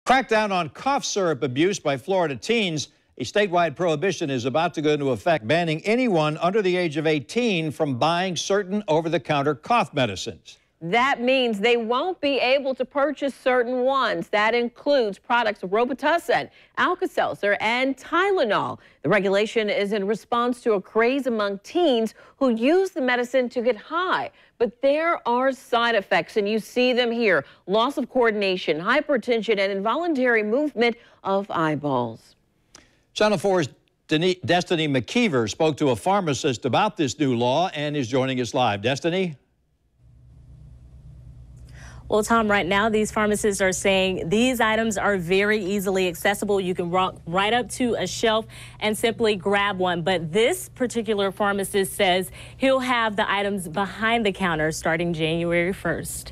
Crackdown on cough syrup abuse by Florida teens. A statewide prohibition is about to go into effect, banning anyone under the age of 18 from buying certain over-the-counter cough medicines. That means they won't be able to purchase certain ones. That includes products Robitussin, Alka-Seltzer, and Tylenol. The regulation is in response to a craze among teens who use the medicine to get high. But there are side effects, and you see them here. Loss of coordination, hypertension, and involuntary movement of eyeballs. Channel 4's Destiny McKeever spoke to a pharmacist about this new law and is joining us live. Destiny? Well, Tom, right now, these pharmacists are saying these items are very easily accessible. You can walk right up to a shelf and simply grab one. But this particular pharmacist says he'll have the items behind the counter starting January 1st.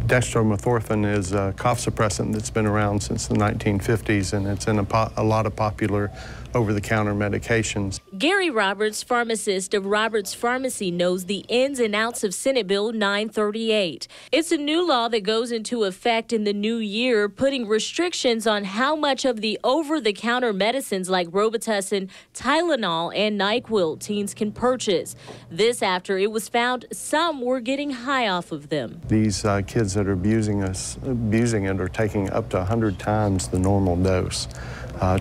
Dextromethorphan is a cough suppressant that's been around since the 1950s, and it's in a lot of popular over-the-counter medications. Gary Roberts, pharmacist of Roberts Pharmacy, knows the ins and outs of Senate Bill 938. It's a new law that goes into effect in the new year, putting restrictions on how much of the over-the-counter medicines like Robitussin, Tylenol, and NyQuil teens can purchase. This after it was found some were getting high off of them. These kids that are abusing it are taking up to 100 times the normal dose.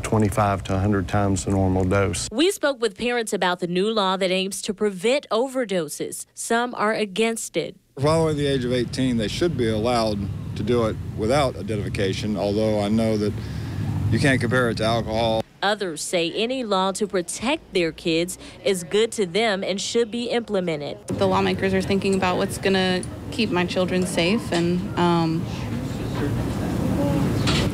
25 to 100 times the normal dose. We spoke with parents about the new law that aims to prevent overdoses. Some are against it. Following the age of 18, they should be allowed to do it without identification, although I know that you can't compare it to alcohol. Others say any law to protect their kids is good to them and should be implemented. The lawmakers are thinking about what's going to keep my children safe, and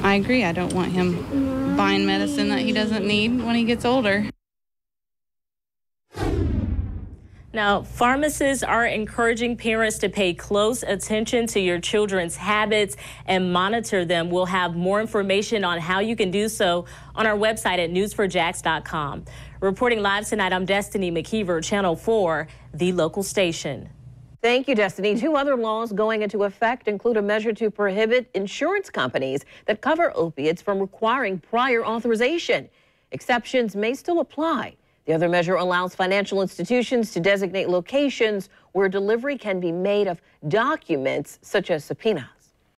I agree. I don't want him buying medicine that he doesn't need when he gets older. Now, pharmacists are encouraging parents to pay close attention to your children's habits and monitor them. We'll have more information on how you can do so on our website at news4jax.com. Reporting live tonight, I'm Destiny McKeever, Channel 4, the local station. Thank you, Destiny. Two other laws going into effect include a measure to prohibit insurance companies that cover opiates from requiring prior authorization. Exceptions may still apply. The other measure allows financial institutions to designate locations where delivery can be made of documents such as subpoenas.